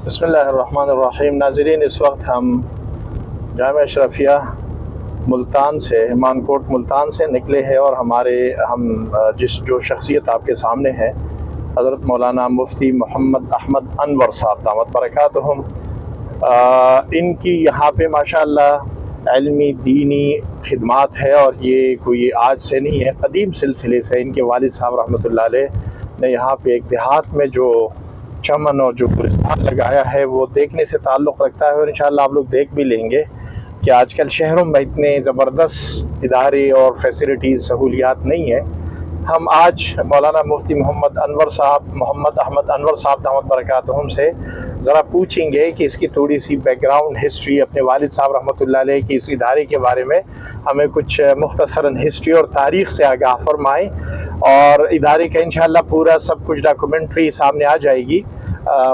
بسم اللہ الرحمن الرحیم۔ ناظرین، اس وقت ہم جامعہ اشرفیہ ملتان سے، مانکوٹ ملتان سے نکلے ہیں، اور ہم جو شخصیت آپ کے سامنے ہے، حضرت مولانا مفتی محمد احمد انور صاحب دامت برکاتہم، ان کی یہاں پہ ماشاءاللہ علمی دینی خدمات ہے، اور یہ کوئی آج سے نہیں ہے، قدیم سلسلے سے ان کے والد صاحب رحمۃ اللہ علیہ نے یہاں پہ ایک دیہات میں جو چمن اور جو گلستان لگایا ہے وہ دیکھنے سے تعلق رکھتا ہے، اور انشاءاللہ آپ لوگ دیکھ بھی لیں گے کہ آج کل شہروں میں اتنے زبردست ادارے اور فیسلٹیز سہولیات نہیں ہیں۔ ہم آج مولانا مفتی محمد احمد انور صاحب دامت برکاتہم سے ذرا پوچھیں گے کہ اس کی تھوڑی سی بیک گراؤنڈ ہسٹری، اپنے والد صاحب رحمۃ اللہ علیہ کی اس ادارے کے بارے میں ہمیں کچھ مختصراً ہسٹری اور تاریخ سے آگاہ فرمائیں، اور ادارے کا انشاءاللہ پورا سب کچھ ڈاکومنٹری سامنے آ جائے گی۔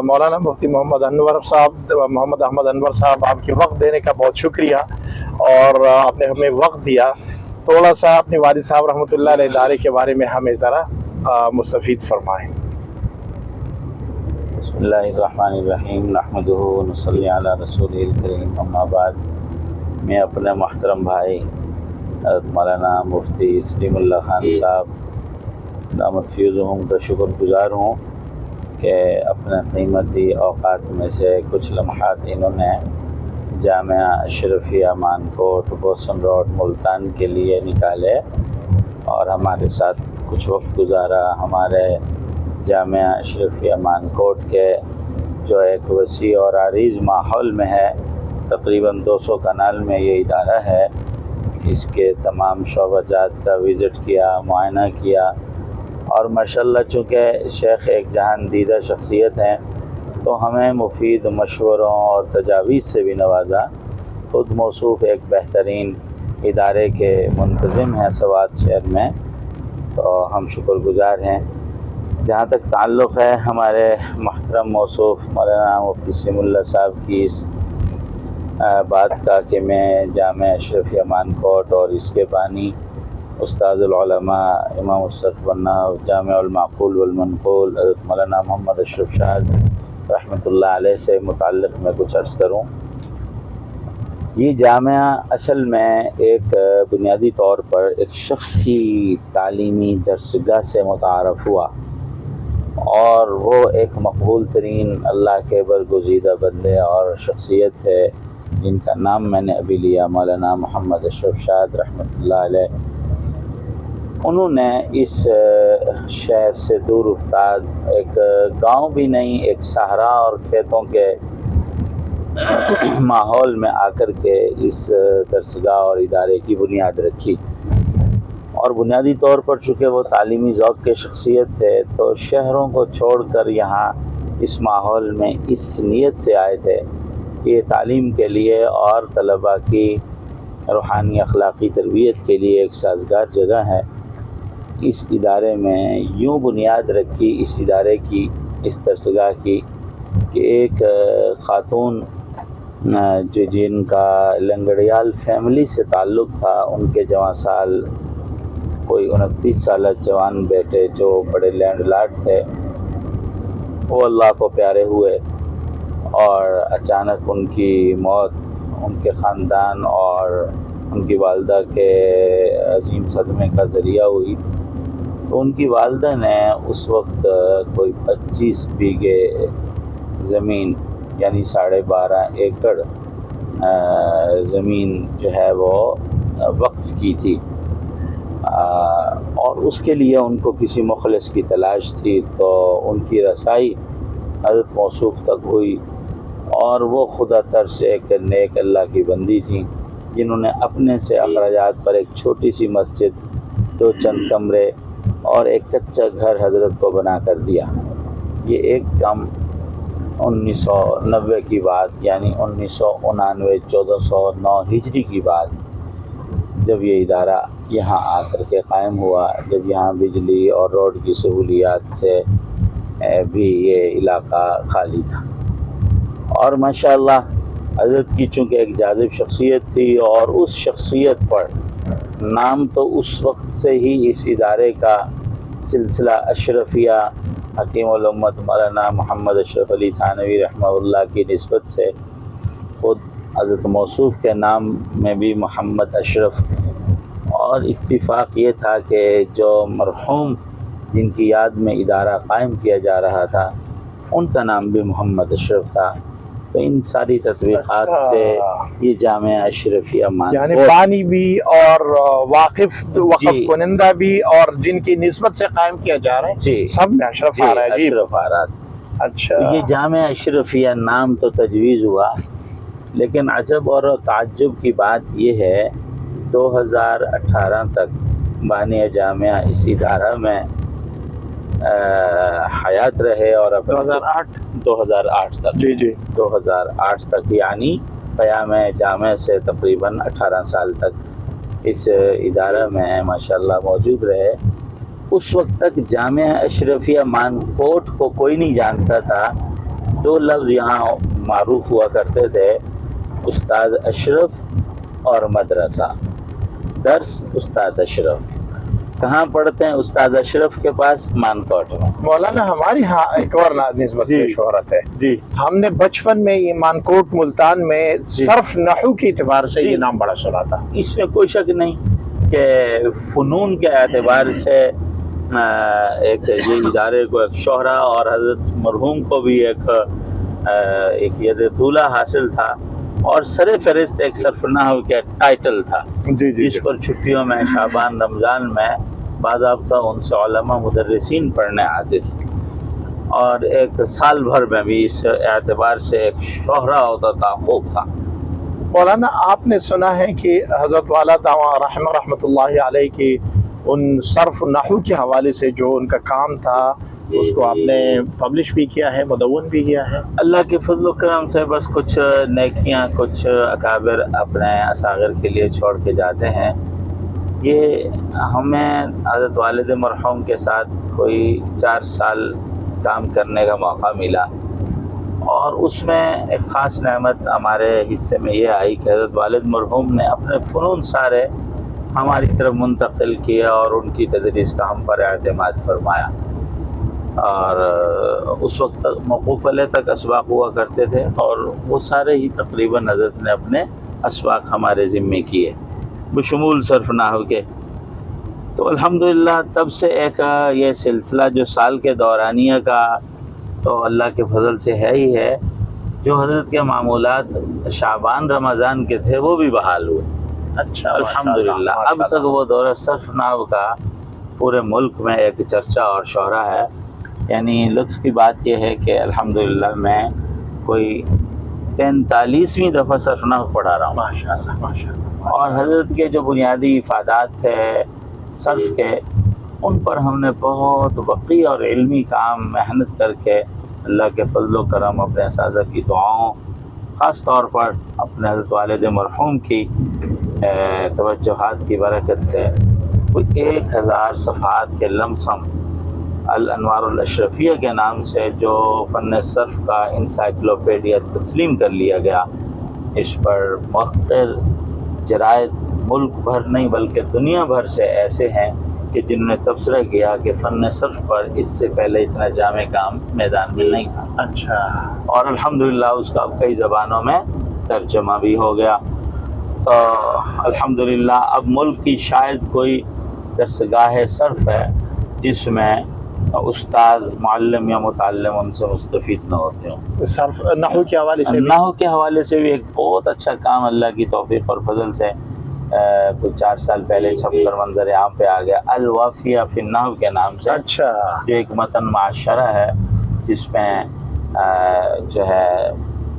مولانا مفتی محمد احمد انور صاحب، آپ کے وقت دینے کا بہت شکریہ، اور آپ نے ہمیں وقت دیا۔ تھوڑا سا اپنے والد صاحب رحمۃ اللہ علیہ ادارے کے بارے میں ہمیں ذرا مستفید فرمائیں۔ بسم اللہ الرحمن الرحیم، نحمدہ و نصلی علی رسولہ الکریم، اما بعد۔ میں اپنے محترم بھائی حضرت مولانا مفتی سلیم اللہ خان صاحب دامت فیضہم کا شکر گزار ہوں کہ اپنے قیمتی اوقات میں سے کچھ لمحات انہوں نے جامعہ اشرفیہ مانکوٹ بوسن روڈ ملتان کے لیے نکالے اور ہمارے ساتھ کچھ وقت گزارا۔ ہمارے جامعہ اشرفیہ مانکوٹ کے جو ایک وسیع اور عریض ماحول میں ہے، تقریباً 200 کنال میں یہ ادارہ ہے، اس کے تمام شعبہ جات کا وزٹ کیا، معائنہ کیا، اور ماشاءاللہ چونکہ شیخ ایک جہان دیدہ شخصیت ہیں تو ہمیں مفید مشوروں اور تجاویز سے بھی نوازا۔ خود موصوف ایک بہترین ادارے کے منتظم ہیں سوات شہر میں، تو ہم شکر گزار ہیں۔ جہاں تک تعلق ہے ہمارے محترم موصوف مولانا مفتی سلیم اللہ صاحب کی اس بات کا کہ میں جامعہ اشرفیہ مانکوٹ اور اس کے بانی استاذ العلماء امام الصف والنحو جامع المعقول والمنقول حضرت مولانا محمد اشرف شاہد رحمۃ اللہ علیہ سے متعلق میں کچھ عرض کروں۔ یہ جامعہ اصل میں ایک بنیادی طور پر ایک شخصی تعلیمی درسگاہ سے متعارف ہوا، اور وہ ایک مقبول ترین اللہ کے برگزیدہ بندے اور شخصیت ہے جن کا نام میں نے ابھی لیا، مولانا محمد اشرف شاہد رحمۃ اللہ علیہ۔ انہوں نے اس شہر سے دور افتاد، ایک گاؤں بھی نہیں، ایک صحرا اور کھیتوں کے ماحول میں آ کر کے اس درسگاہ اور ادارے کی بنیاد رکھی، اور بنیادی طور پر چونکہ وہ تعلیمی ذوق کے شخصیت تھے تو شہروں کو چھوڑ کر یہاں اس ماحول میں اس نیت سے آئے تھے کہ یہ تعلیم کے لیے اور طلباء کی روحانی اخلاقی تربیت کے لیے ایک سازگار جگہ ہے۔ اس ادارے میں یوں بنیاد رکھی اس ادارے کی، اس درسگاہ کی، کہ ایک خاتون جن کا لنگڑیال فیملی سے تعلق تھا، ان کے جوان سال کوئی 29 سالہ جوان بیٹے جو بڑے لینڈ لاٹ تھے، وہ اللہ کو پیارے ہوئے، اور اچانک ان کی موت ان کے خاندان اور ان کی والدہ کے عظیم صدمے کا ذریعہ ہوئی۔ تو ان کی والدہ نے اس وقت کوئی 25 بیگھے زمین یعنی 12.5 ایکڑ زمین جو ہے وہ وقف کی تھی، اور اس کے لیے ان کو کسی مخلص کی تلاش تھی، تو ان کی رسائی حضرت موصوف تک ہوئی، اور وہ خدا ترس ایک نیک اللہ کی بندی تھیں جنہوں نے اپنے سے اخراجات پر ایک چھوٹی سی مسجد، 2 چند کمرے اور ایک کچا گھر حضرت کو بنا کر دیا۔ یہ ایک کم 1990 کی بات، یعنی 1999 1409 ہجری کی بات، جب یہ ادارہ یہاں آ کر کے قائم ہوا، جب یہاں بجلی اور روڈ کی سہولیات سے بھی یہ علاقہ خالی تھا۔ اور ماشاءاللہ حضرت کی چونکہ ایک جاذب شخصیت تھی، اور اس شخصیت پر نام تو اس وقت سے ہی اس ادارے کا سلسلہ اشرفیہ حکیم الامت مولانا محمد اشرف علی تھانوی رحمہ اللہ کی نسبت سے خود حضرت موصوف کے نام میں بھی محمد اشرف، اور اتفاق یہ تھا کہ جو مرحوم جن کی یاد میں ادارہ قائم کیا جا رہا تھا ان کا نام بھی محمد اشرف تھا. تو ان ساری تطبیقات سے یہ جامعہ اشرفیہ یعنی بانی بھی اور وقف کنندہ بھی اور جن کی نسبت سے قائم کیا جا رہا ہے جی سب میں اشرف آ رہا ہے. اشرف آ رہا. اچھا، یہ جامعہ اشرفیہ نام تو تجویز ہوا، لیکن عجب اور تعجب کی بات یہ ہے 2018 تک بانی جامعہ اس ادارہ میں حیات رہے، اور 2008 تک جی 2008 تک یعنی قیام جامعہ سے تقریباً 18 سال تک اس ادارہ میں ماشاءاللہ موجود رہے. اس وقت تک جامعہ اشرفیہ مانکوٹ کو کوئی نہیں جانتا تھا. 2 لفظ یہاں معروف ہوا کرتے تھے، استاد اشرف اور مدرسہ. درس استاد اشرف. کہاں پڑھتے ہیں؟ استاد اشرف کے پاس مانکوٹ میں. مولانا ہماری ہاں ایک اور نسبت سے شہرت ہے جی، ہم نے بچپن میں یہ مانکوٹ ملتان میں صرف نحو کے اعتبار سے یہ نام بڑا سنا تھا. اس میں کوئی شک نہیں کہ فنون کے اعتبار سے ایک یہ ادارے کو ایک شہرہ، اور حضرت مرحوم کو بھی ایک ید طولہ حاصل تھا، اور سر فہرست ایک صرف نحو کا ٹائٹل تھا جس پر چھٹیوں میں شعبان رمضان میں باضابطہ ان سے علماء مدرسین پڑھنے آتے تھے، اور ایک سال بھر میں بھی اس اعتبار سے ایک شہرہ ہوتا تھا، خوب تھا. مولانا آپ نے سنا ہے کہ حضرت والا رحمۃ اللہ علیہ کی ان صرف نحو کے حوالے سے جو ان کا کام تھا اس کو آپ نے پبلش بھی کیا ہے، مدون بھی کیا ہے؟ اللہ کے فضل و کرم سے بس کچھ نیکیاں کچھ اکابر اپنے اصاغر کے لیے چھوڑ کے جاتے ہیں. یہ ہمیں حضرت والد مرحوم کے ساتھ کوئی 4 سال کام کرنے کا موقع ملا، اور اس میں ایک خاص نعمت ہمارے حصے میں یہ آئی کہ حضرت والد مرحوم نے اپنے فنون سارے ہماری طرف منتقل کیا، اور ان کی تدریس کا ہم پر اعتماد فرمایا. اور اس وقت تک موقوف علیہ تک اسباق ہوا کرتے تھے، اور وہ سارے ہی تقریباً حضرت نے اپنے اسباق ہمارے ذمے کیے بشمول صرف نحو کے. تو الحمدللہ تب سے ایک یہ سلسلہ جو سال کے دورانیہ کا تو اللہ کے فضل سے ہے ہی ہے. جو حضرت کے معمولات شعبان رمضان کے تھے وہ بھی بحال ہوئے. اچھا، الحمدللہ اب تک وہ دورہ صرف نحو کا پورے ملک میں ایک چرچا اور شہرہ ہے. یعنی لطف کی بات یہ ہے کہ الحمدللہ میں کوئی 43ویں دفعہ صرف نحو پڑھا رہا ہوں ماشاءاللہ. اور حضرت کے جو بنیادی افادات تھے صرف کے، ان پر ہم نے بہت وقی اور علمی کام محنت کر کے اللہ کے فضل و کرم، اپنے اساتذہ کی دعاؤں، خاص طور پر اپنے حضرت والد مرحوم کی توجہات کی برکت سے کوئی 1000 صفحات کے لمسم الانوار الاشرفیہ کے نام سے جو فن صرف کا انسائکلوپیڈیا تسلیم کر لیا گیا. اس پر مختلف جرائد ملک بھر نہیں بلکہ دنیا بھر سے ایسے ہیں کہ جنہوں نے تبصرہ کیا کہ فن صرف پر اس سے پہلے اتنا جامع کام میدان میں نہیں تھا. اچھا. اور الحمدللہ اس کا اب کئی زبانوں میں ترجمہ بھی ہو گیا. تو الحمدللہ اب ملک کی شاید کوئی درسگاہ صرف ہے جس میں استاد معلم یا متعلم ان سے مستفید نہ ہوتے ہوں. صرف نحو کے حوالے سے نحو کے حوالے سے بھی ایک بہت اچھا کام اللہ کی توفیق اور فضل سے کچھ 4 سال پہلے چھپ کر منظر عام پہ آ گیا، الوافیہ فی النحو کے نام سے. اچھا. جو ایک متن معاشرہ ہے جس میں جو ہے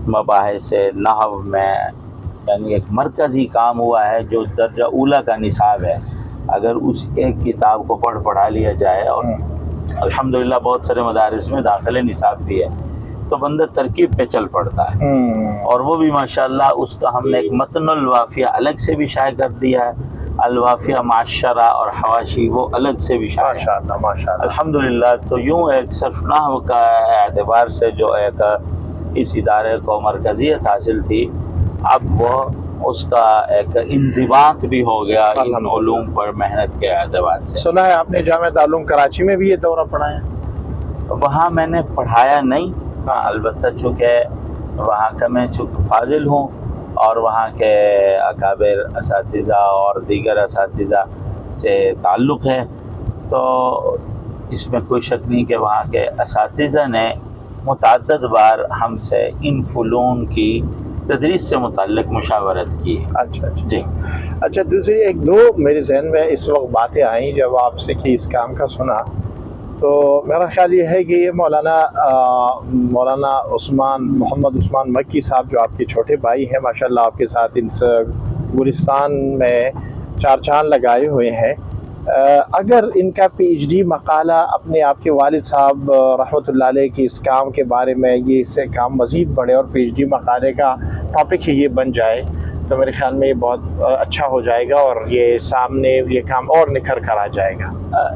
مباحث نحو میں یعنی ایک مرکزی کام ہوا ہے جو درجہ اولا کا نصاب ہے. اگر اس ایک کتاب کو پڑھا لیا جائے، اور الحمدللہ بہت سارے مدارس میں داخل نصاب بھی ہے، تو بندہ ترکیب پہ چل پڑتا ہے. اور وہ بھی ماشاءاللہ اس کا ہم نے ایک متن الوافیہ الگ سے بھی شائع کر دیا ہے، الوافیہ معاشرہ اور حواشی وہ الگ سے بھی شائع ہے. ماشاءاللہ. الحمدللہ. تو یوں ایک صرف نحو کا اعتبار سے جو ایک اس ادارے کو مرکزیت حاصل تھی، اب وہ اس کا ایک انضباط بھی ہو گیا ان علوم پر محنت کے اعتبار سے. سنا ہے آپ نے جامعہ تعلیم کراچی میں بھی یہ دورہ پڑھا ہے؟ وہاں میں نے پڑھایا نہیں، ہاں البتہ چونکہ وہاں کا میں چونکہ فاضل ہوں اور وہاں کے اکابر اساتذہ اور دیگر اساتذہ سے تعلق ہے، تو اس میں کوئی شک نہیں کہ وہاں کے اساتذہ نے متعدد بار ہم سے ان فنون کی تدریس سے متعلق مشاورت کی ہے۔ اچھا اچھا جی اچھا، دوسری ایک دو میرے ذہن میں اس وقت باتیں آئیں جب آپ سے کہ اس کام کا سنا، تو میرا خیال یہ ہے کہ یہ مولانا محمد عثمان مکی صاحب جو آپ کے چھوٹے بھائی ہیں، ماشاءاللہ آپ کے ساتھ اس گلستان میں چار چاند لگائے ہوئے ہیں، اگر ان کا پی ایچ ڈی مقالہ اپنے آپ کے والد صاحب رحمۃ اللہ علیہ کی اس کام کے بارے میں، یہ اس سے کام مزید بڑھے اور پی ایچ ڈی مقالے کا ٹاپک ہی یہ بن جائے، تو میرے خیال میں یہ بہت اچھا ہو جائے گا اور یہ سامنے یہ کام اور نکھر کر آ جائے گا۔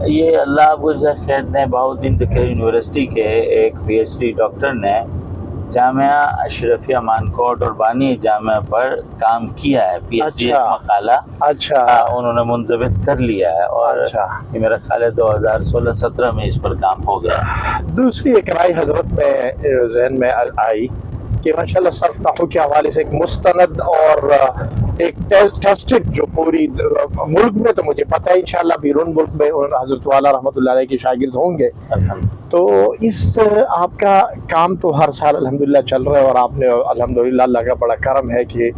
یہ اللہ گزر خیر نے بہاؤالدین ذکر یونیورسٹی کے ایک پی ایچ ڈی ڈاکٹر نے جامعہ اشرفیہ مانکوٹ اور بانی جامعہ پر کام کیا ہے، پی ایچ ڈی مقالہ اچھا انہوں نے منضبط کر لیا ہے، اور یہ میرا خیال ہے 2016-17 میں اس پر کام ہو گیا۔ دوسری ایک رائے حضرت میں ذہن میں آئی کہ ماشاءاللہ صرف نحو کے حوالے سے ایک مستند اور ایک ٹیسٹڈ جو پوری ملک میں، تو مجھے پتہ ہے انشاءاللہ بیرون ملک میں حضرت والا رحمۃ اللہ علیہ کے شاگرد ہوں گے، تو اس آپ کا کام تو ہر سال الحمدللہ چل رہا ہے، اور آپ نے الحمدللہ اللہ کا بڑا کرم ہے کہ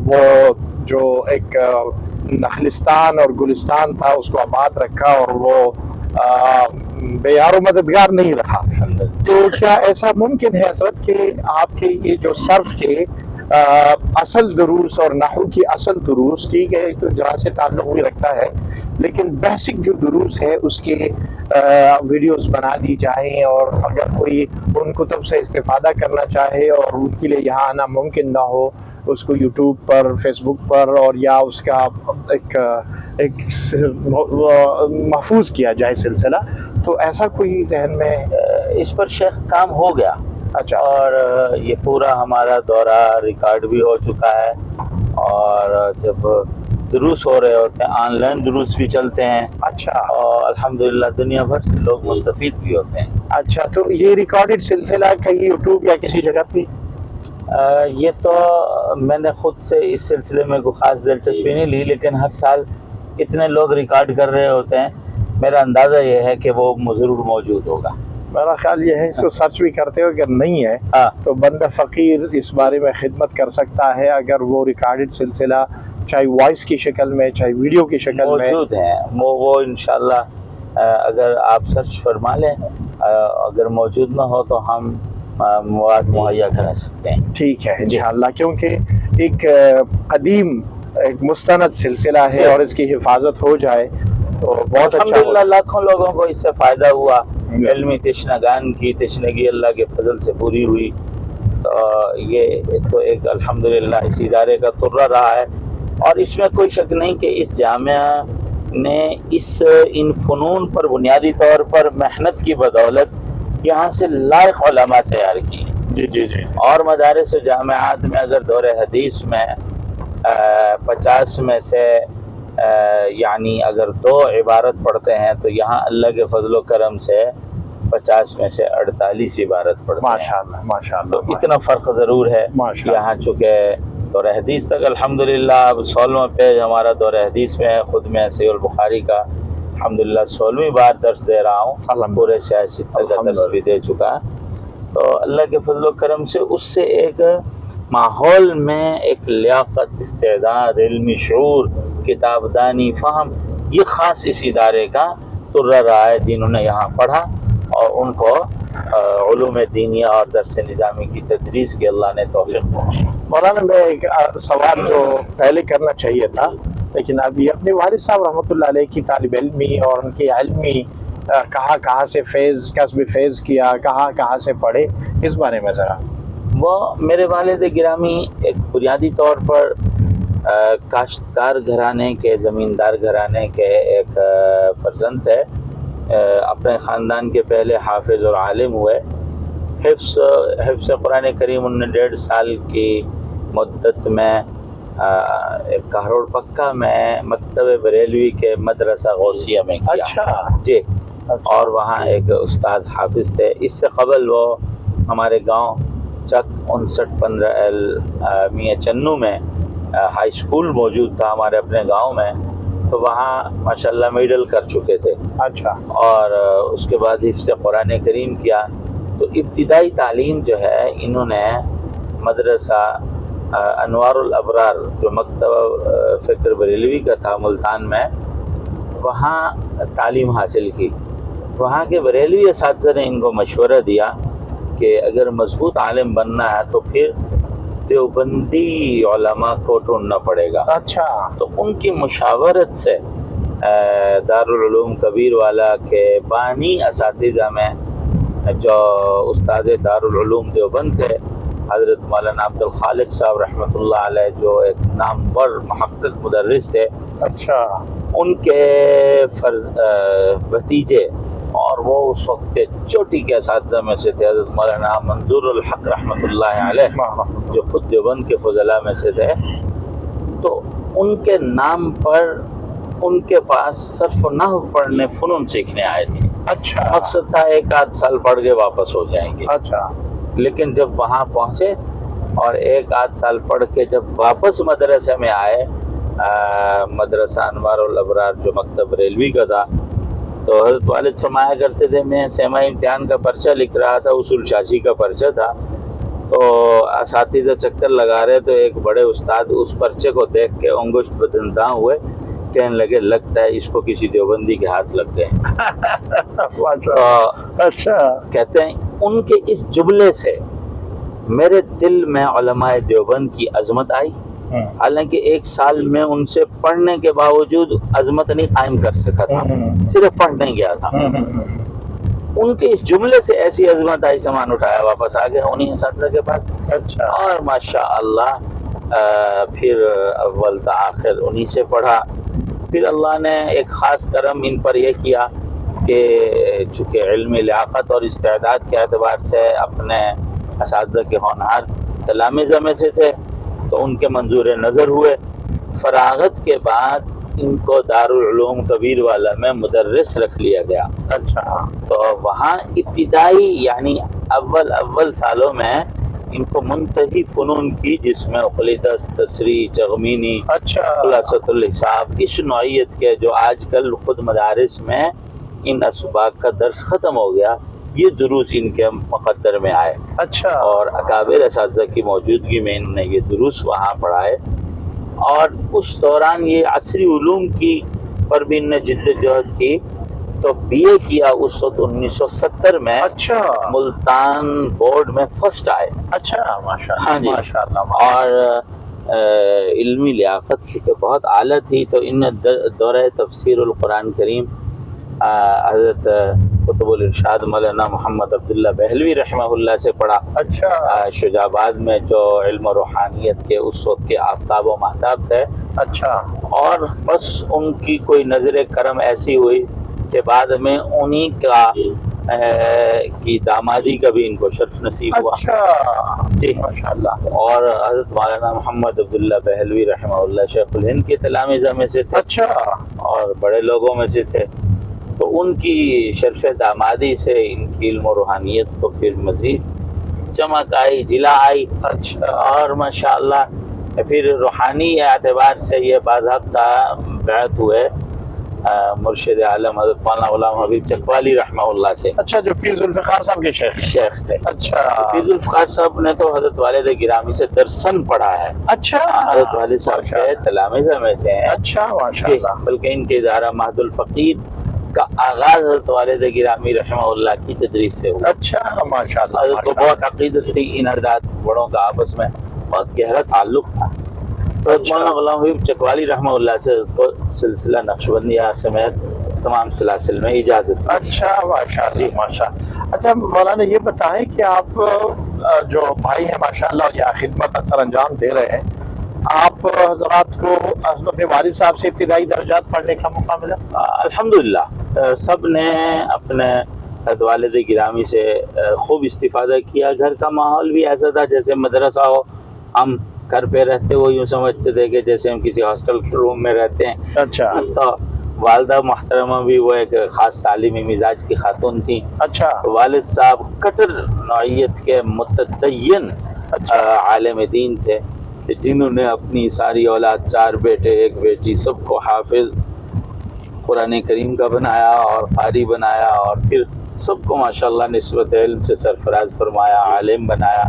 وہ جو ایک نخلستان اور گلستان تھا اس کو آباد رکھا اور وہ بے یار و مددگار نہیں رہا۔ تو کیا ایسا ممکن ہے حضرت کہ آپ کے یہ جو صرف کے اصل دروس اور نحو کی اصل دروس، ٹھیک ہے تو جہاں سے تعلق بھی رکھتا ہے، لیکن بیسک جو دروس ہے اس کے ویڈیوز بنا دی جائیں، اور اگر کوئی ان کتب سے استفادہ کرنا چاہے اور ان کے لیے یہاں آنا ممکن نہ ہو، اس کو یوٹیوب پر، فیس بک پر، اور یا اس کا ایک محفوظ کیا جائے سلسلہ، تو ایسا کوئی ذہن میں؟ اس پر شیخ کام ہو گیا، اچھا، اور یہ پورا ہمارا دورہ ریکارڈ بھی ہو چکا ہے، اور جب دروس ہو رہے ہوتے ہیں آن لائن دروس بھی چلتے ہیں، اچھا، اور الحمدللہ دنیا بھر سے لوگ مستفید بھی ہوتے ہیں۔ اچھا، تو یہ ریکارڈڈ سلسلہ کہیں یوٹیوب یا کسی جگہ پہ؟ یہ تو میں نے خود سے اس سلسلے میں کوئی خاص دلچسپی نہیں لی، لیکن ہر سال اتنے لوگ ریکارڈ کر رہے ہوتے ہیں، میرا اندازہ یہ ہے کہ وہ ضرور موجود ہوگا۔ میرا خیال یہ ہے اس کو سرچ بھی کرتے ہو، اگر نہیں ہے تو بندہ فقیر اس بارے میں خدمت کر سکتا ہے، اگر وہ ریکارڈڈ سلسلہ چاہے وائس کی شکل میں چاہے ویڈیو کی شکل میں موجود ہے، وہ انشاءاللہ اگر آپ سرچ فرما لیں، اگر موجود نہ ہو تو ہم مواد مہیا کرا سکتے ہیں۔ ٹھیک ہے انشاءاللہ، کیونکہ ایک قدیم ایک مستند سلسلہ ہے اور اس کی حفاظت ہو جائے تو بہت اچھا۔ الحمدللہ لاکھوں لوگوں کو اس سے فائدہ ہوا، علمی تشنگان کی تشنگی اللہ کے فضل سے پوری ہوئی، تو یہ تو ایک الحمدللہ اس ادارے کا ترہ رہا ہے، اور اس میں کوئی شک نہیں کہ اس جامعہ نے ان فنون پر بنیادی طور پر محنت کی بدولت یہاں سے لائق علماء تیار کی، جی، اور مدارس و جامعات میں اگر دور حدیث میں 50 میں سے یعنی اگر 2 عبارت پڑھتے ہیں تو یہاں اللہ کے فضل و کرم سے 50 میں سے 48 عبارت پڑھتے ہیں، ماشاءاللہ، تو اتنا فرق ضرور ہے یہاں، چونکہ دور حدیث تک الحمدللہ اب 16واں پیج ہمارا دور حدیث میں ہے، خود میں صحیح البخاری کا الحمدللہ 16ویں بار درس دے رہا ہوں، پورے سیاسی کا درس بھی دے چکا، تو اللہ کے فضل و کرم سے اس سے ایک ماحول میں ایک لیاقت، استعداد، علمی شعور، کتاب دانی، فہم، یہ خاص اس ادارے کا ترہ رہا ہے، جنہوں نے یہاں پڑھا اور ان کو علوم دینیہ اور درس نظامی کی تدریس کی اللہ نے توفیق بخشی۔ مولانا میں ایک سوال جو پہلے کرنا چاہیے تھا، لیکن ابھی اپنے والد صاحب رحمۃ اللہ علیہ کی طالب علمی اور ان کی علمی کہاں سے کسب فیض کیا، کہاں سے پڑھے، اس بارے میں ذرا۔ وہ میرے والد گرامی ایک بنیادی طور پر کاشتکار گھرانے کے، زمیندار گھرانے کے ایک فرزند ہے، اپنے خاندان کے پہلے حافظ اور عالم ہوئے، حفظ قرآن کریم انہوں نے 1.5 سال کی مدت میں کہروڑ پکا میں مکتب بریلوی کے مدرسہ غوثیہ میں کیا۔ اچھا، جی، اور وہاں ایک استاد حافظ تھے. اس سے قبل وہ ہمارے گاؤں چک 5915 میاں چنو میں ہائی اسکول موجود تھا ہمارے اپنے گاؤں میں, تو وہاں ماشاءاللہ میڈل کر چکے تھے. اچھا. اور اس کے بعد حفظ قرآن کریم کیا. تو ابتدائی تعلیم جو ہے انہوں نے مدرسہ انوار الابرار جو مکتبہ فکر بریلوی کا تھا ملتان میں, وہاں تعلیم حاصل کی. وہاں کے بریلوی اساتذہ نے ان کو مشورہ دیا کہ اگر مضبوط عالم بننا ہے تو پھر دیوبندی علماء کو ڈھونڈنا پڑے گا. اچھا. تو ان کی مشاورت سے دارالعلوم کبیر والا کے بانی اساتذہ میں جو استاذ دارالعلوم دیوبند تھے حضرت مولانا عبد الخالق صاحب رحمۃ اللہ علیہ, جو ایک نامور محقق مدرس تھے, اچھا, ان کے بھتیجے اور وہ اس وقت کے چوٹی کے اساتذہ میں سے تھے حضرت مولانا منظور الحق رحمۃ اللہ علیہ, جو خود دیوبند کے فضلاء میں سے تھے. تو ان کے نام پر ان کے پاس صرف و نحو پڑھنے فنون سیکھنے آئے تھے. اچھا. مقصد تھا 1 آدھ سال پڑھ کے واپس ہو جائیں گے. اچھا. لیکن جب وہاں پہنچے اور 1 آدھ سال پڑھ کے جب واپس مدرسے میں آئے, مدرسہ انوار الابرار جو مکتب ریلوی کا تھا, تو حضرت والد فرمایا کرتے تھے میں سیما امتحان کا پرچہ لکھ رہا تھا, اصول شاشی کا پرچہ تھا, تو اساتذہ چکر لگا رہے تو ایک بڑے استاد اس پرچے کو دیکھ کے انگشت بدنداں ہوئے, کہنے لگے لگتا ہے اس کو کسی دیوبندی کے ہاتھ لگ گئے. اچھا. کہتے ہیں ان کے اس جملے سے میرے دل میں علماء دیوبند کی عظمت آئی. حالانکہ 1 سال میں ان سے پڑھنے کے باوجود عظمت نہیں قائم کر سکا تھا, صرف پڑھنے گیا تھا. ان کے اس جملے سے ایسی عظمت آئی, سامان اٹھایا واپس آ گیا انہیں اساتذہ کے پاس. اچھا. اور ماشاء اللہ پھر اول تا آخر انہیں سے پڑھا. پھر اللہ نے ایک خاص کرم ان پر یہ کیا کہ چونکہ علمی لیاقت اور استعداد کے اعتبار سے اپنے اساتذہ کے ہونہار تلامذہ میں سے تھے, تو ان کے منظور نظر ہوئے. فراغت کے بعد ان کو دارالعلوم کبیر والا میں مدرس رکھ لیا گیا. اچھا. تو وہاں ابتدائی یعنی اول سالوں میں ان کو منتہی فنون کی, جس میں اقلیدس, تصریح, چغمینی, اچھا, خلاصۃ الحساب, اس نوعیت کے جو آج کل خود مدارس میں ان اسباق کا درس ختم ہو گیا, یہ دروس ان کے مقدر میں آئے. اچھا. اور اکابر اساتذہ کی موجودگی میں انہوں نے یہ دروس وہاں پڑھائے. اور اس دوران یہ عصری علوم کی پر بھی انہوں نے جدوجہد کی, تو بی اے کیا اس وقت 1970 میں. اچھا. ملتان بورڈ میں فرسٹ آئے. اچھا, ماشاءاللہ. ہاں جی, ماشاءاللہ. اور علمی لیاقت سے بہت اعلیٰ تھی. تو ان دورہ تفسیر القرآن کریم حضرت قطب الارشاد مولانا محمد عبداللہ بہلوی رحمہ اللہ سے پڑھا. اچھا. شجاع آباد میں جو علم و روحانیت کے اس وقت کے آفتاب و مہتاب تھے. اچھا. اور بس ان کی کوئی نظر کرم ایسی ہوئی کہ بعد میں انہی کا کی دامادی کا بھی ان کو شرف نصیب ہوا. اچھا جی ماشاءاللہ. اور حضرت مولانا محمد عبداللہ بہلوی رحمہ اللہ شیخ الہند کے تلامذہ میں سے تھے. اچھا. اور بڑے لوگوں میں سے تھے. تو ان کی شرف دامادی سے ان کی علم و روحانیت کو پھر مزید چمک آئی, جلا آئی. اچھا. اور ماشاءاللہ پھر روحانی اعتبار سے یہ باضابطہ بیعت ہوئے مرشد عالم حضرت مولانا غلام حبیب چکوالی رحمہ اللہ سے. اچھا, جو پیر ذوالفقار صاحب کے شیخ تھے. اچھا. پیر ذوالفقار صاحب نے تو حضرت والد گرامی سے درسن پڑھا ہے. اچھا. حضرت والد صاحب کے تلامذہ میں سے ہیں. اچھا ماشاءاللہ. بلکہ ان کے ادارہ مہد الفقیر کا آغاز حضرت والد گرامی رحمہ اللہ کی تدریس سے ہوا. اچھا ماشاءاللہ. حضرت کو بہت عقیدت تھی, ان حضرات بڑوں کا آپس میں بہت گہرا تعلق تھا. تو مولانا غلام حبیب چکوالی رحمہ اللہ سے کو سلسلہ نقشبندیہ سمیت تمام سلاسل میں اجازت تھی. اچھا ماشاءاللہ. جی ماشاءاللہ. اچھا مولانا یہ بتائیں کہ آپ جو بھائی ہیں ماشاءاللہ یہ خدمت سر انجام دے رہے ہیں, آپ حضرات کو اپنے والد صاحب سے ابتدائی درجات پڑھنے کا موقع ملا؟ الحمدللہ سب نے اپنے والد گرامی سے خوب استفادہ کیا. گھر کا ماحول بھی ایسا تھا جیسے مدرسہ ہو. ہم گھر پہ رہتے وہ یوں سمجھتے تھے کہ جیسے ہم کسی ہاسٹل کے روم میں رہتے ہیں. اچھا. تو والدہ محترمہ بھی وہ ایک خاص تعلیمی مزاج کی خاتون تھیں. اچھا والد صاحب کٹر نوعیت کے متدین عالم دین تھے کہ جنہوں نے اپنی ساری اولاد 4 بیٹے 1 بیٹی سب کو حافظ قرآن کریم کا بنایا اور قاری بنایا اور پھر سب کو ماشاءاللہ نسبت علم سے سرفراز فرمایا، عالم بنایا.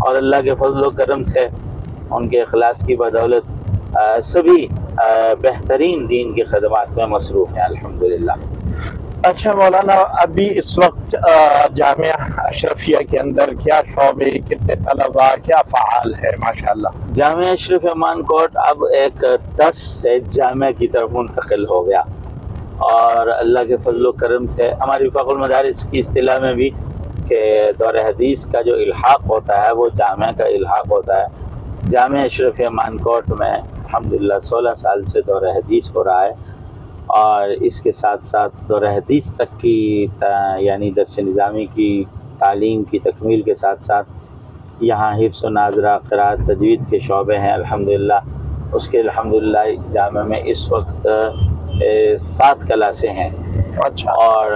اور اللہ کے فضل و کرم سے ان کے اخلاص کی بدولت سبھی بہترین دین کی خدمات میں مصروف ہیں الحمدللہ. اچھا مولانا، ابھی اس وقت جامعہ اشرفیہ کے اندر کیا شعبے، کتنے طلباء، کیا فعال ہے؟ ماشاءاللہ. جامعہ اشرف امان کوٹ اب ایک درس سے جامعہ کی طرف منتقل ہو گیا، اور اللہ کے فضل و کرم سے ہماری وفاق المدارس کی اصطلاح میں بھی کہ دور حدیث کا جو الحاق ہوتا ہے وہ جامعہ کا الحاق ہوتا ہے. جامعہ اشرف امان کوٹ میں الحمدللہ 16 سال سے دور حدیث ہو رہا ہے، اور اس کے ساتھ ساتھ دور حدیث تک کی یعنی درس نظامی کی تعلیم کی تکمیل کے ساتھ ساتھ یہاں حفظ و ناظرہ، قرات، تجوید کے شعبے ہیں الحمدللہ. اس کے الحمدللہ جامعہ میں اس وقت 7 کلاسیں ہیں. اچھا. اور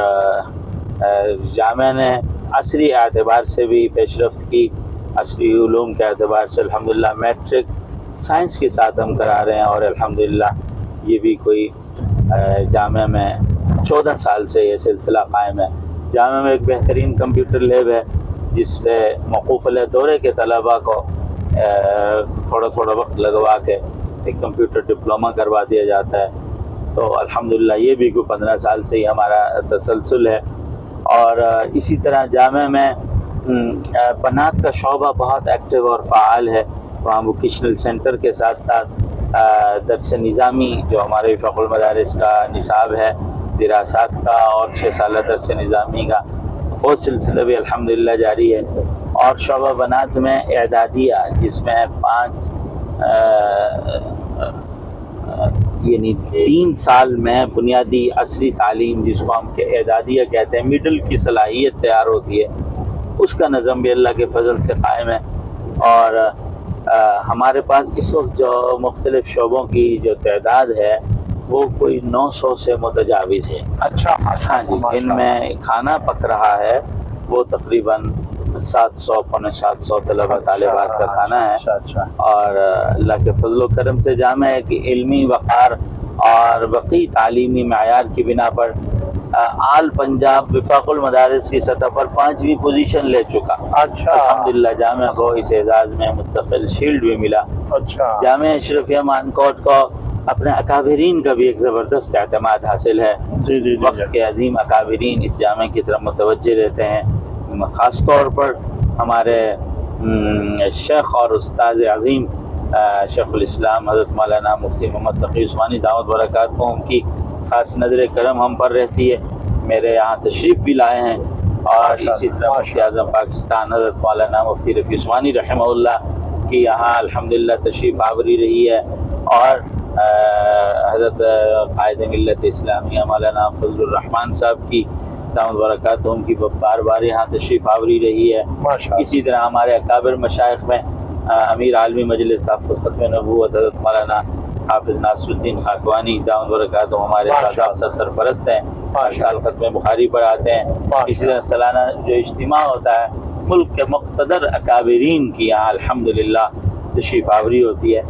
جامعہ نے عصری اعتبار سے بھی پیش رفت کی، عصری علوم کے اعتبار سے الحمدللہ میٹرک سائنس کے ساتھ ہم کرا رہے ہیں، اور الحمدللہ یہ بھی کوئی جامعہ میں 14 سال سے یہ سلسلہ قائم ہے. جامعہ میں ایک بہترین کمپیوٹر لیب ہے جس سے موقوف علیہ دورے کے طلباء کو تھوڑا تھوڑا وقت لگوا کے ایک کمپیوٹر ڈپلومہ کروا دیا جاتا ہے. تو الحمدللہ یہ بھی کوئی 15 سال سے ہی ہمارا تسلسل ہے. اور اسی طرح جامعہ میں بنات کا شعبہ بہت ایکٹیو اور فعال ہے. وہاں ووکیشنل سینٹر کے ساتھ ساتھ درس نظامی جو ہمارے وفاق المدارس کا نصاب ہے دراسات کا اور 6 سالہ درس نظامی کا، وہ سلسلہ بھی الحمدللہ جاری ہے. اور شعبہ بنات میں اعدادیہ جس میں 5 یعنی 3 سال میں بنیادی عصری تعلیم جس کو ہم اعدادیہ کہتے ہیں، مڈل کی صلاحیت تیار ہوتی ہے، اس کا نظم بھی اللہ کے فضل سے قائم ہے. اور ہمارے پاس اس وقت جو مختلف شعبوں کی جو تعداد ہے وہ کوئی 900 سے متجاوز ہے. اچھا. ہاں جی. ان میں کھانا پک رہا ہے وہ تقریباً 700 پونے 700 طلبہ طالبات کا کھانا ہے. اور اللہ کے فضل و کرم سے جامعہ ہے کہ علمی وقار اور وقی تعلیمی معیار کی بنا پر آل پنجاب وفاق المدارس کی سطح پر 5ویں پوزیشن لے چکا. اچھا. الحمدللہ جامعہ کو اس اعزاز میں مستقل شیلڈ بھی ملا. اچھا. جامعہ اشرفیہ مانکوٹ کو اپنے اکابرین کا بھی ایک زبردست اعتماد حاصل ہے. وقت کے عظیم اکابرین اس جامعہ کی طرف متوجہ رہتے ہیں. خاص طور پر ہمارے شیخ اور استاذ عظیم شیخ الاسلام حضرت مولانا مفتی محمد تقی عثمانی دعوت برکاتہ، ان کی خاص نظر کرم ہم پر رہتی ہے. میرے یہاں تشریف بھی لائے ہیں. اور اسی طرح مفتی اعظم پاکستان حضرت مولانا مفتی رفیع عثمانی رحمہ اللہ کی یہاں الحمدللہ تشریف آوری رہی ہے. اور حضرت قائد ملت اسلامیہ مولانا فضل الرحمان صاحب کی دعوت برکاتہ ان کی بار بار یہاں تشریف آوری رہی ہے. اسی طرح ہمارے اکابر مشائخ میں امیر عالمی مجلس تحفظ ختم نبوت حضرت مولانا حافظ ناصر الدین خاکوانی دعوت برکاتہ ہمارے باضابطہ سرپرست ہیں، ہر سال ختم بخاری پڑھاتے ہیں. اسی طرح سالانہ جو اجتماع ہوتا ہے ملک کے مقتدر اکابرین کی یہاں الحمدللہ تشریف آوری ہوتی ہے.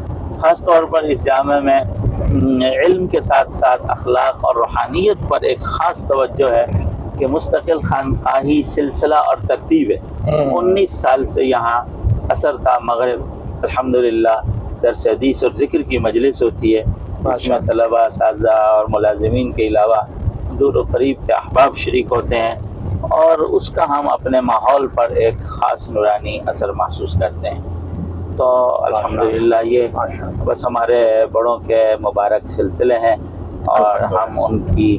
خاص طور پر اس جامعہ میں علم کے ساتھ ساتھ اخلاق اور روحانیت پر ایک خاص توجہ ہے کہ مستقل خانقاہی سلسلہ اور ترتیب ہے. 19 سال سے یہاں عصر تا مغرب الحمدللہ درس حدیث اور ذکر کی مجلس ہوتی ہے. اس میں طلباء، اساتذہ اور ملازمین کے علاوہ دور و قریب کے احباب شریک ہوتے ہیں، اور اس کا ہم اپنے ماحول پر ایک خاص نورانی اثر محسوس کرتے ہیں. تو الحمدللہ یہ بس ہمارے بڑوں کے مبارک سلسلے ہیں، اور ہم ان کی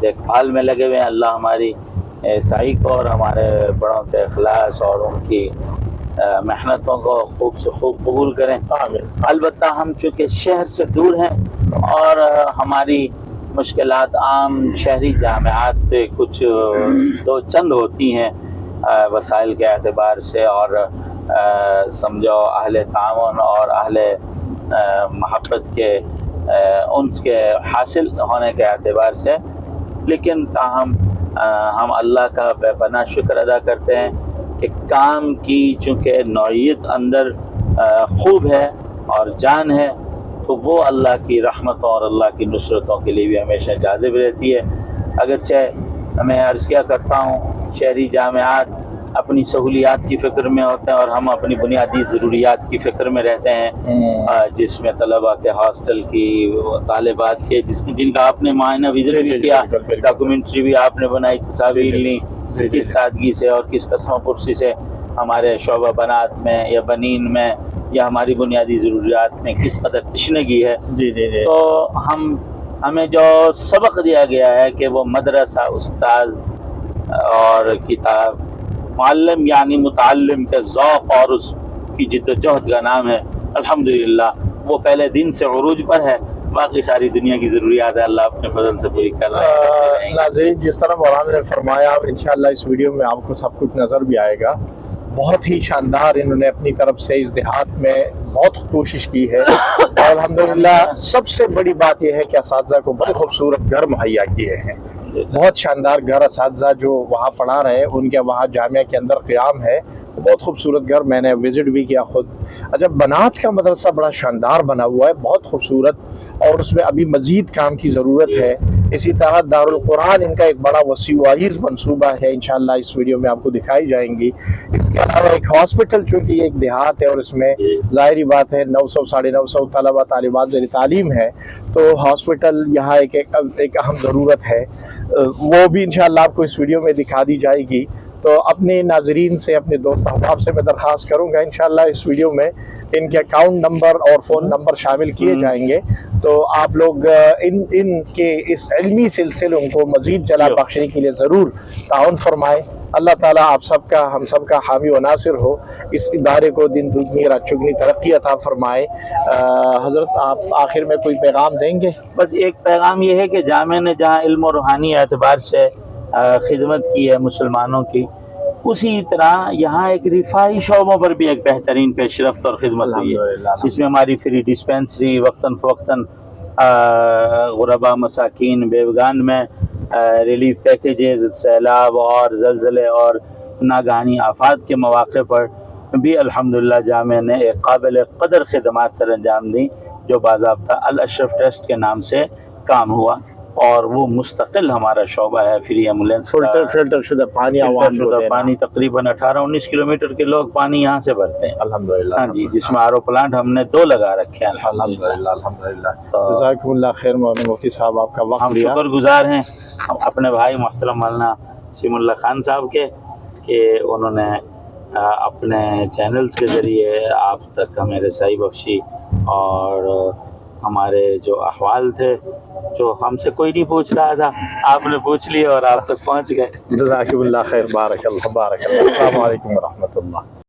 دیکھ بھال میں لگے ہوئے ہیں. اللہ ہماری سعی کو اور ہمارے بڑوں کے اخلاص اور ان کی محنتوں کو خوب سے خوب قبول کریں. البتہ ہم چونکہ شہر سے دور ہیں اور ہماری مشکلات عام شہری جامعات سے کچھ دو چند ہوتی ہیں وسائل کے اعتبار سے، اور سمجھو اہل تعاون اور اہل محبت کے ان کے حاصل ہونے کے اعتبار سے، لیکن تاہم ہم اللہ کا بے پناہ شکر ادا کرتے ہیں کہ کام کی چونکہ نوعیت اندر خوب ہے اور جان ہے، تو وہ اللہ کی رحمتوں اور اللہ کی نصرتوں کے لیے بھی ہمیشہ جاذب رہتی ہے۔ اگرچہ میں عرض کیا کرتا ہوں شہری جامعات اپنی سہولیات کی فکر میں ہوتے ہیں اور ہم اپنی بنیادی ضروریات کی فکر میں رہتے ہیں، جس میں طلباء کے ہاسٹل کی، طالبات کے جن کا آپ نے معائنہ وزٹ بھی کیا، ڈاکومنٹری بھی آپ نے بنائی، تصاویر لی، کس سادگی سے اور کس قسم پرسی سے ہمارے شعبہ بنات میں یا بنین میں یا ہماری بنیادی ضروریات میں کس قدر تشنگی ہے۔ تو ہمیں جو سبق دیا گیا ہے کہ وہ مدرسہ، استاد اور کتاب، معلم یعنی متعلم کے ذوق اور اس کی جد و جہد کا نام ہے، الحمدللہ وہ پہلے دن سے عروج پر ہے۔ باقی ساری دنیا کی ضروریات ہے اللہ اپنے فضل سے پوری کر رہا ہے۔ ناظرین، جس طرح مولانا نے فرمایا، انشاءاللہ اس ویڈیو میں آپ کو سب کچھ نظر بھی آئے گا۔ بہت ہی شاندار انہوں نے اپنی طرف سے اس دیہات میں بہت کوشش کی ہے، اور الحمدللہ سب سے بڑی بات یہ ہے کہ اساتذہ کو بڑے خوبصورت گھر مہیا کیے ہیں، بہت شاندار گھر۔ اساتذہ جو وہاں پڑھا رہے ہیں ان کے وہاں جامعہ کے اندر قیام ہے، بہت خوبصورت گھر، میں نے وزٹ بھی کیا خود۔ اچھا، بنات کا مدرسہ بڑا شاندار بنا ہوا ہے، بہت خوبصورت، اور اس میں ابھی مزید کام کی ضرورت ہے۔ اسی طرح دارالقرآن ان کا ایک بڑا وسیع و عریض منصوبہ ہے، انشاءاللہ اس ویڈیو میں آپ کو دکھائی جائیں گی۔ اس کے علاوہ ایک ہاسپٹل، چونکہ ایک دیہات ہے اور اس میں ظاہری بات ہے 900 ساڑھے 900 طلبہ طالبات زیر تعلیم ہے، تو ہاسپٹل یہاں ایک اہم ضرورت ہے، وہ بھی انشاءاللہ آپ کو اس ویڈیو میں دکھا دی جائے گی۔ تو اپنے ناظرین سے، اپنے دوست احباب سے میں درخواست کروں گا انشاءاللہ اس ویڈیو میں ان کے اکاؤنٹ نمبر اور فون نمبر شامل کیے جائیں گے، تو آپ لوگ ان کے اس علمی سلسلوں کو مزید جلا بخشنے کے لیے ضرور تعاون فرمائیں۔ اللہ تعالیٰ آپ سب کا، ہم سب کا حامی و ناصر ہو، اس ادارے کو دن دگنی رات چگنی ترقی عطا فرمائے۔ حضرت آپ آخر میں کوئی پیغام دیں گے؟ بس ایک پیغام یہ ہے کہ جامعہ نے جہاں علم و روحانی اعتبار سے خدمت کی ہے مسلمانوں کی، اسی طرح یہاں ایک رفاہی شعبوں پر بھی ایک بہترین پیش رفت اور خدمت ہوئی ہے۔ اس میں ہماری فری ڈسپینسری، وقتاً فوقتاً غربا، مساکین، بیوگان میں ریلیف پیکیجز، سیلاب اور زلزلے اور ناگہانی آفات کے مواقع پر بھی الحمدللہ جامعہ نے ایک قابل قدر خدمات سر انجام دیں، جو باضابطہ الاشرف ٹرسٹ کے نام سے کام ہوا، اور وہ مستقل ہمارا شعبہ ہے۔ فری ایمبولینس، فلٹر شدہ پانی، پانی تقریباً 18-19 کلومیٹر کے لوگ پانی یہاں سے بھرتے ہیں الحمدللہ۔ ہاں جی، جس میں آر او پلانٹ ہم نے 2 لگا رکھے ہیں الحمدللہ الحمدللہ۔ جزاکم اللہ خیر مولانا مفتی صاحب، آپ کا وقت ہم دیا۔ شکر گزار ہیں اپنے بھائی محترم مولانا سیم اللہ خان صاحب کے، کہ انہوں نے اپنے چینلز کے ذریعے آپ تک ہمیں رسائی بخشی، اور ہمارے جو احوال تھے جو ہم سے کوئی نہیں پوچھ رہا تھا، آپ نے پوچھ لیا اور آپ تک پہنچ گئے۔ جزاکم اللہ خیر، بارک اللہ، بارک اللہ۔ السلام علیکم ورحمۃ اللہ۔